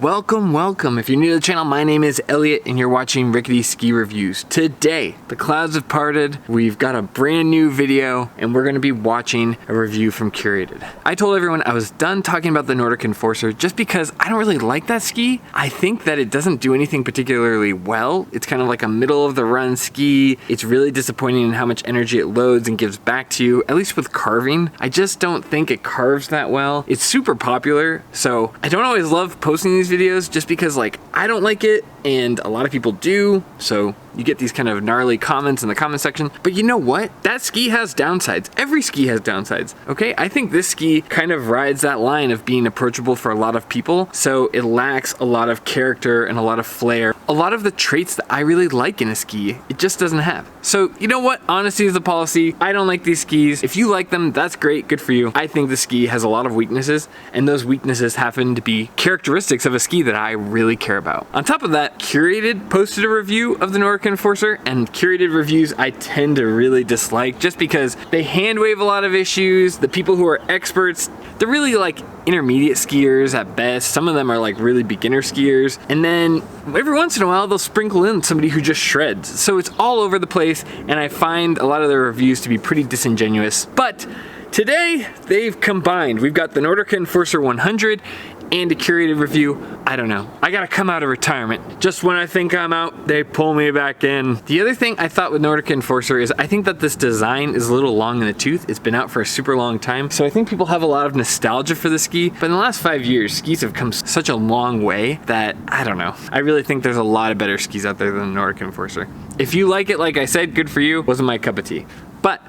Welcome. If you're new to the channel, my name is Elliott and you're watching Rickety Ski Reviews. Today, the clouds have parted, we've got a brand new video, and we're gonna be watching a review from Curated. I told everyone I was done talking about the Nordica Enforcer just because I don't really like that ski. I think that it doesn't do anything particularly well. It's kind of like a middle of the run ski. It's really disappointing in how much energy it loads and gives back to you, at least with carving. I just don't think it carves that well. It's super popular, so I don't always love posting these videos just because like I don't like it and a lot of people do, so you get these kind of gnarly comments in the comment section. But you know what? That ski has downsides. Every ski has downsides, okay? I think this ski kind of rides that line of being approachable for a lot of people, so it lacks a lot of character and a lot of flair. A lot of the traits that I really like in a ski, it just doesn't have. So you know what? Honesty is the policy. I don't like these skis. If you like them, that's great, good for you. I think the ski has a lot of weaknesses, and those weaknesses happen to be characteristics of a ski that I really care about. On top of that, Curated posted a review of the Nordica Enforcer, and Curated reviews I tend to really dislike just because they hand wave a lot of issues. The people who are experts, they're really like intermediate skiers at best. Some of them are like really beginner skiers, and then every once in a while they'll sprinkle in somebody who just shreds. So it's all over the place, and I find a lot of their reviews to be pretty disingenuous. But today they've combined. We've got the Nordica Enforcer 100 and a Curated review. I don't know. I gotta come out of retirement. Just when I think I'm out, they pull me back in. The other thing I thought with Nordica Enforcer is I think that this design is a little long in the tooth. It's been out for a super long time, so I think people have a lot of nostalgia for the ski. But in the last 5 years, skis have come such a long way that, I don't know. I really think there's a lot of better skis out there than the Nordica Enforcer. If you like it, like I said, good for you. Wasn't my cup of tea. But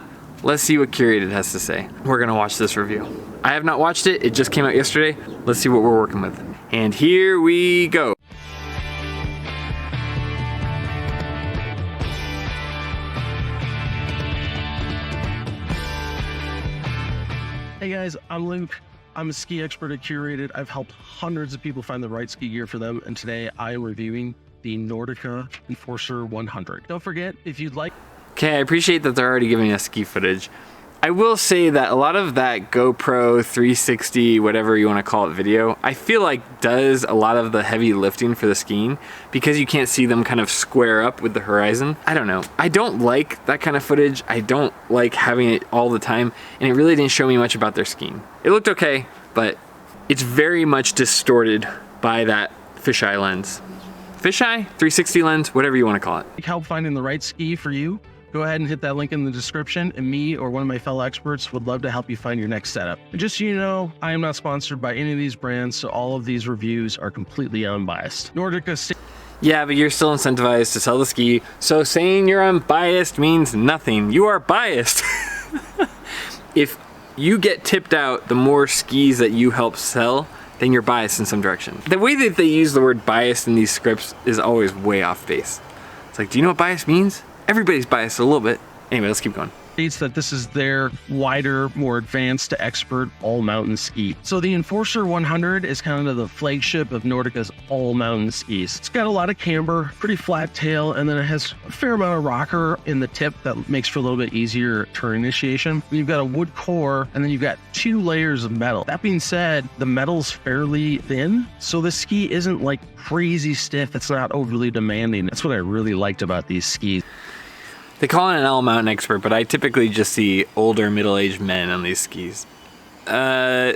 let's see what Curated has to say. We're gonna watch this review. I have not watched it, it just came out yesterday. Let's see what we're working with. And here we go. Hey guys, I'm Luke. I'm a ski expert at Curated. I've helped hundreds of people find the right ski gear for them, and today I am reviewing the Nordica Enforcer 100. Don't forget, if you'd like... Okay, I appreciate that they're already giving us ski footage. I will say that a lot of that GoPro 360, whatever you want to call it, video, I feel like does a lot of the heavy lifting for the skiing because you can't see them kind of square up with the horizon. I don't know. I don't like that kind of footage. I don't like having it all the time, and it really didn't show me much about their skiing. It looked okay, but it's very much distorted by that fisheye lens. Fisheye, 360 lens, whatever you want to call it. Help finding the right ski for you, go ahead and hit that link in the description, and me or one of my fellow experts would love to help you find your next setup. And just so you know, I am not sponsored by any of these brands, so all of these reviews are completely unbiased. Nordica... Yeah, but you're still incentivized to sell the ski, so saying you're unbiased means nothing. You are biased. If you get tipped out the more skis that you help sell, then you're biased in some direction. The way that they use the word biased in these scripts is always way off base. It's like, do you know what bias means? Everybody's biased a little bit. Anyway, let's keep going. That this is their wider, more advanced to expert all-mountain ski. So the Enforcer 100 is kind of the flagship of Nordica's all-mountain skis. It's got a lot of camber, pretty flat tail, and then it has a fair amount of rocker in the tip that makes for a little bit easier turn initiation. You've got a wood core, and then you've got 2 layers of metal. That being said, the metal's fairly thin, so the ski isn't like crazy stiff. It's not overly demanding. That's what I really liked about these skis. They call it an all-mountain expert, but I typically just see older middle-aged men on these skis. I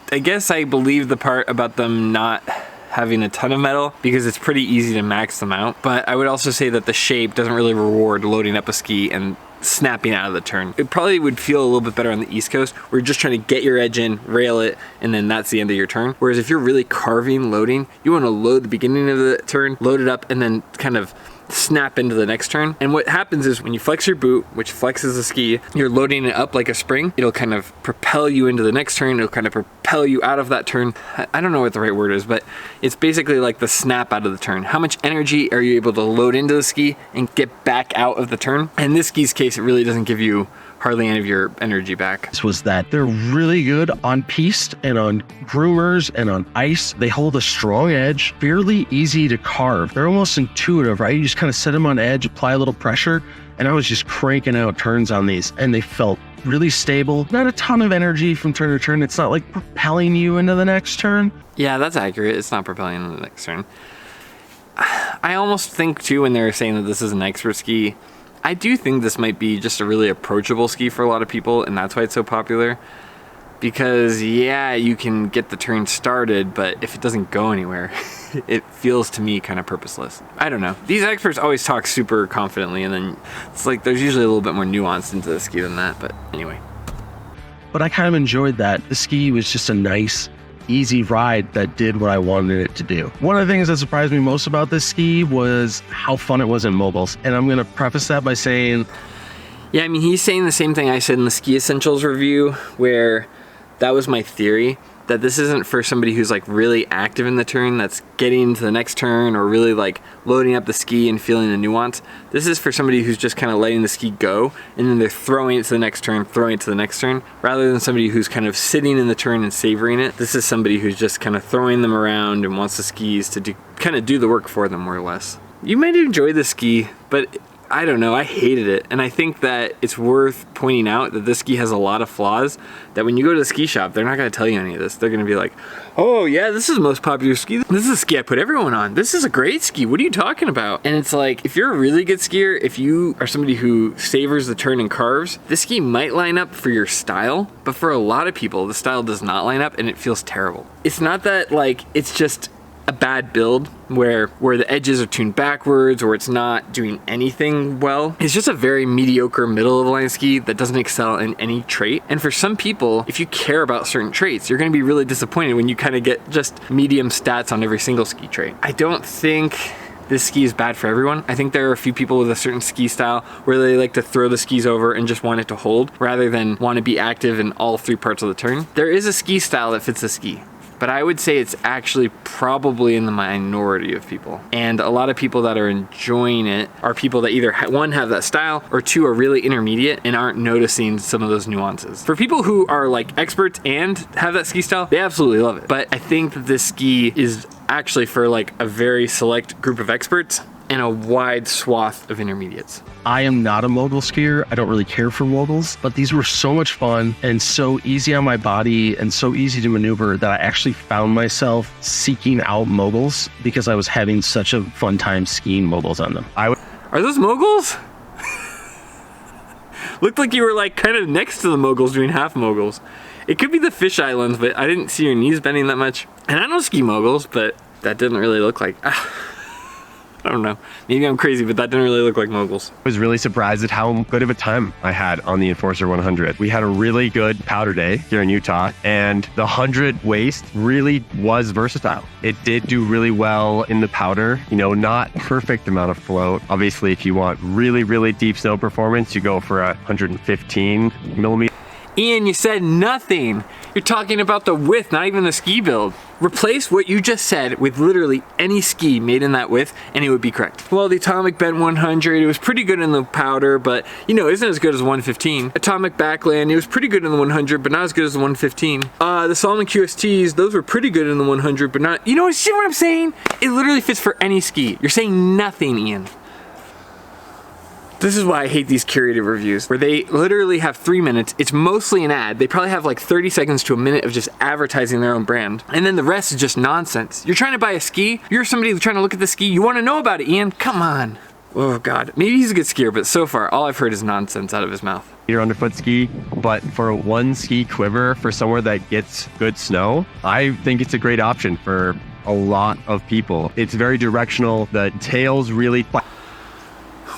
guess I believe the part about them not having a ton of metal because it's pretty easy to max them out. But I would also say that the shape doesn't really reward loading up a ski and snapping out of the turn. It probably would feel a little bit better on the East Coast where you're just trying to get your edge in, rail it, and then that's the end of your turn. Whereas if you're really carving, loading, you want to load the beginning of the turn, load it up, and then kind of snap into the next turn. And what happens is when you flex your boot, which flexes the ski, you're loading it up like a spring. It'll kind of propel you into the next turn. It'll kind of propel you out of that turn. I don't know what the right word is, but it's basically like the snap out of the turn. How much energy are you able to load into the ski and get back out of the turn? In this ski's case, it really doesn't give you hardly any of your energy back. This was that they're really good on piste and on groomers and on ice. They hold a strong edge, fairly easy to carve. They're almost intuitive, right? You just kind of set them on edge, apply a little pressure, and I was just cranking out turns on these, and they felt really stable. Not a ton of energy from turn to turn. It's not like propelling you into the next turn. Yeah, that's accurate. It's not propelling into the next turn. I almost think too, when they're saying that this is an expert ski, I do think this might be just a really approachable ski for a lot of people, and that's why it's so popular. Because yeah, you can get the turn started, but if it doesn't go anywhere, it feels to me kind of purposeless. I don't know. These experts always talk super confidently, and then it's like there's usually a little bit more nuance into the ski than that, but anyway. But I kind of enjoyed that. The ski was just a nice, easy ride that did what I wanted it to do. One of the things that surprised me most about this ski was how fun it was in moguls. And I'm gonna preface that by saying, yeah, I mean, he's saying the same thing I said in the Ski Essentials review, where that was my theory, that this isn't for somebody who's like really active in the turn, that's getting into the next turn or really like loading up the ski and feeling the nuance. This is for somebody who's just kind of letting the ski go, and then they're throwing it to the next turn, throwing it to the next turn, rather than somebody who's kind of sitting in the turn and savoring it. This is somebody who's just kind of throwing them around and wants the skis to kind of do the work for them, more or less. You might enjoy the ski, but I don't know, I hated it. And I think that it's worth pointing out that this ski has a lot of flaws that when you go to the ski shop, they're not gonna tell you any of this. They're gonna be like, oh yeah, this is the most popular ski. This is a ski I put everyone on. This is a great ski. What are you talking about? And it's like, if you're a really good skier, if you are somebody who savors the turn and carves, this ski might line up for your style, but for a lot of people, the style does not line up and it feels terrible. It's not that like, it's just a bad build where the edges are tuned backwards or it's not doing anything well. It's just a very mediocre middle of the line ski that doesn't excel in any trait. And for some people, if you care about certain traits, you're gonna be really disappointed when you kind of get just medium stats on every single ski trait. I don't think this ski is bad for everyone. I think there are a few people with a certain ski style where they like to throw the skis over and just want it to hold rather than want to be active in all three parts of the turn. There is a ski style that fits the ski, but I would say it's actually probably in the minority of people. And a lot of people that are enjoying it are people that either one, have that style, or two, are really intermediate and aren't noticing some of those nuances. For people who are like experts and have that ski style, they absolutely love it. But I think that this ski is actually for like a very select group of experts and a wide swath of intermediates. I am not a mogul skier. I don't really care for moguls, but these were so much fun and so easy on my body and so easy to maneuver that I actually found myself seeking out moguls because I was having such a fun time skiing moguls on them. Are those moguls? Looked like you were like kind of next to the moguls doing half moguls. It could be the fisheye lens, but I didn't see your knees bending that much. And I don't ski moguls, but that didn't really look like... I don't know. Maybe I'm crazy, but that didn't really look like moguls. I was really surprised at how good of a time I had on the Enforcer 100. We had a really good powder day here in Utah, and the 100 waist really was versatile. It did do really well in the powder, you know, not perfect amount of float. Obviously, if you want really, really deep snow performance, you go for a 115 millimeter. Ian, you said nothing. You're talking about the width, not even the ski build. Replace what you just said with literally any ski made in that width and it would be correct. Well, the Atomic Bent 100, it was pretty good in the powder, but you know, isn't as good as the 115. Atomic Backland, it was pretty good in the 100, but not as good as the 115. The Solomon QSTs, those were pretty good in the 100, but not, you know, see what I'm saying? It literally fits for any ski. You're saying nothing, Ian. This is why I hate these curated reviews, where they literally have 3 minutes. It's mostly an ad. They probably have like 30 seconds to a minute of just advertising their own brand. And then the rest is just nonsense. You're trying to buy a ski. You're somebody trying to look at the ski. You want to know about it, Ian. Come on. Oh God. Maybe he's a good skier, but so far, all I've heard is nonsense out of his mouth. Your underfoot ski, but for one ski quiver for somewhere that gets good snow, I think it's a great option for a lot of people. It's very directional. The tail's really...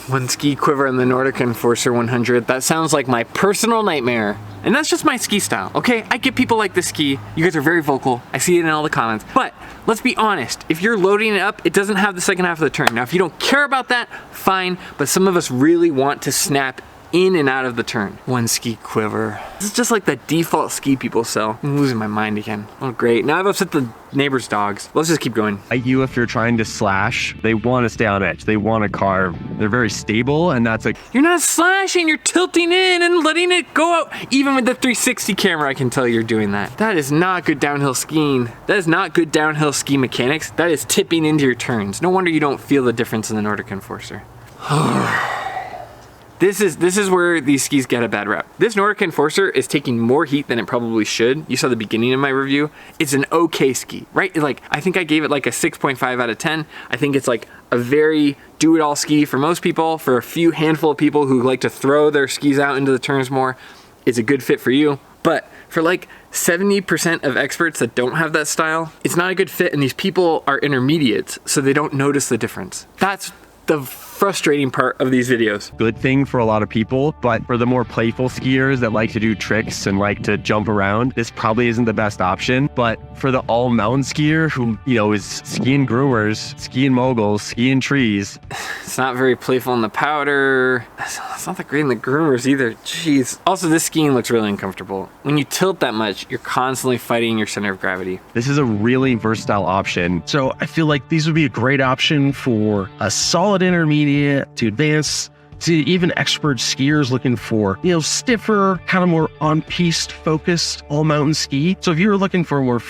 One ski quiver in the Nordica Enforcer 100. That sounds like my personal nightmare. And that's just my ski style, okay? I get people like this ski. You guys are very vocal. I see it in all the comments. But let's be honest. If you're loading it up, it doesn't have the second half of the turn. Now, if you don't care about that, fine. But some of us really want to snap in and out of the turn. One ski quiver. This is just like the default ski people sell. I'm losing my mind again. Oh, great. Now I've upset the neighbor's dogs. Let's just keep going. Like you, if you're trying to slash, they want to stay on edge. They want to carve. They're very stable, and that's like... You're not slashing. You're tilting in and letting it go out. Even with the 360 camera, I can tell you're doing that. That is not good downhill skiing. That is not good downhill ski mechanics. That is tipping into your turns. No wonder you don't feel the difference in the Nordic Enforcer. This is where these skis get a bad rep. This Nordica Enforcer is taking more heat than it probably should. You saw the beginning of my review. It's an okay ski, right? Like, I think I gave it like a 6.5 out of 10. I think it's like a very do-it-all ski for most people. For a few handful of people who like to throw their skis out into the turns more, it's a good fit for you. But for like 70% of experts that don't have that style, it's not a good fit, and these people are intermediates, so they don't notice the difference. That's the frustrating part of these videos. Good thing for a lot of people, but for the more playful skiers that like to do tricks and like to jump around, this probably isn't the best option. But for the all mountain skier who, you know, is skiing groomers, skiing moguls, skiing trees. It's not very playful in the powder. It's not that great in the groomers either. Jeez. Also, this skiing looks really uncomfortable. When you tilt that much, you're constantly fighting your center of gravity. This is a really versatile option. So I feel like these would be a great option for a solid intermediate to advance, to even expert skiers looking for, you know, stiffer, kind of more on-piste focused all-mountain ski. So if you're looking for more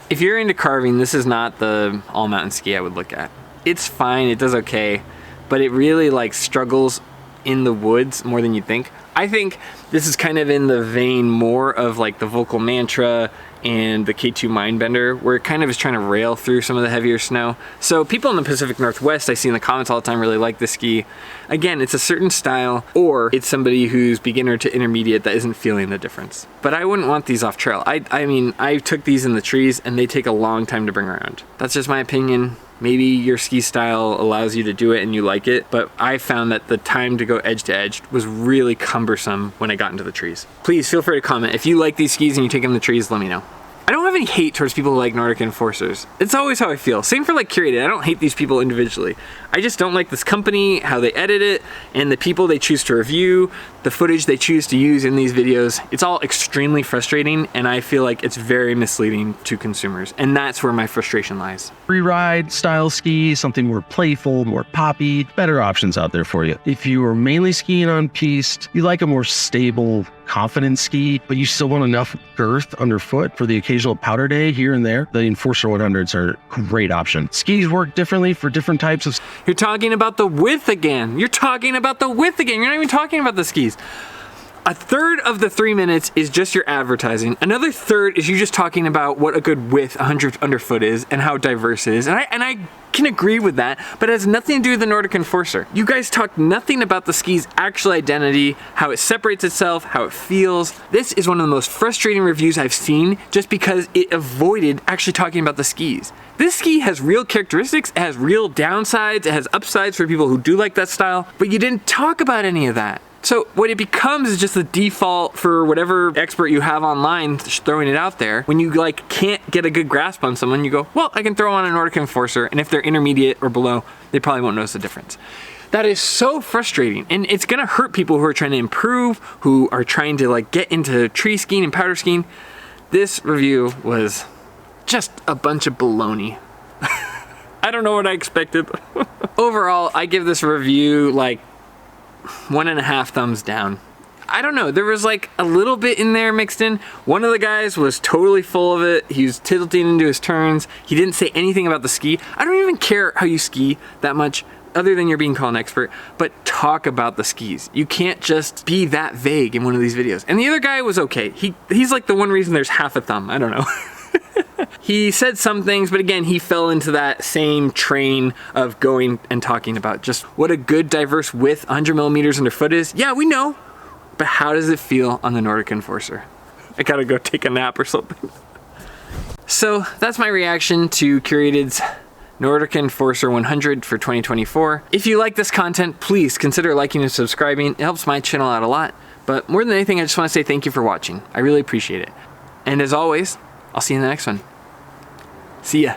if you're into carving, this is not the all-mountain ski I would look at. It's fine, it does okay, but it really like struggles in the woods more than you think. I think this is kind of in the vein more of like the Vocal Mantra and the K2 Mindbender, where it kind of is trying to rail through some of the heavier snow. So people in the Pacific Northwest, I see in the comments all the time, really like this ski. Again, it's a certain style, or it's somebody who's beginner to intermediate that isn't feeling the difference. But I wouldn't want these off trail. I mean, I took these in the trees and they take a long time to bring around. That's just my opinion. Maybe your ski style allows you to do it and you like it, but I found that the time to go edge to edge was really cumbersome when I got into the trees. Please feel free to comment. If you like these skis and you take them in the trees, let me know. I don't have any hate towards people who like Nordica Enforcers. It's always how I feel. Same for like Curated. I don't hate these people individually. I just don't like this company, how they edit it, and the people they choose to review, the footage they choose to use in these videos. It's all extremely frustrating, and I feel like it's very misleading to consumers. And that's where my frustration lies. free ride style ski, something more playful, more poppy, better options out there for you. If you are mainly skiing on piste, you like a more stable, confident ski, but you still want enough girth underfoot for the occasional powder day here and there, the Enforcer 100s are a great option. Skis work differently for different types of... You're talking about the width again. You're talking about the width again. You're not even talking about the skis. A third of the 3 minutes is just your advertising. Another third is you just talking about what a good width 100 underfoot is and how diverse it is. And I can agree with that, but it has nothing to do with the Nordica Enforcer. You guys talk nothing about the ski's actual identity, how it separates itself, how it feels. This is one of the most frustrating reviews I've seen just because it avoided actually talking about the skis. This ski has real characteristics, it has real downsides, it has upsides for people who do like that style, but you didn't talk about any of that. So what it becomes is just the default for whatever expert you have online throwing it out there. When you like can't get a good grasp on someone, you go, well, I can throw on a Nordica Enforcer, and if they're intermediate or below, they probably won't notice the difference. That is so frustrating, and it's gonna hurt people who are trying to improve, who are trying to like get into tree skiing and powder skiing. This review was just a bunch of baloney. I don't know what I expected. Overall, I give this review like 1.5 thumbs down. I don't know, there was like a little bit in there mixed in. One of the guys was totally full of it. He was tilting into his turns. He didn't say anything about the ski. I don't even care how you ski that much, other than you're being called an expert, but talk about the skis. You can't just be that vague in one of these videos. And the other guy was okay. He's like the one reason there's half a thumb, I don't know. He said some things, but again, he fell into that same train of going and talking about just what a good diverse width 100 millimeters underfoot is. Yeah, we know, but how does it feel on the Nordica Enforcer? I gotta go take a nap or something. So that's my reaction to Curated's Nordica Enforcer 100 for 2024. If you like this content, please consider liking and subscribing. It helps my channel out a lot. But more than anything, I just want to say thank you for watching. I really appreciate it. And as always, I'll see you in the next one. See ya.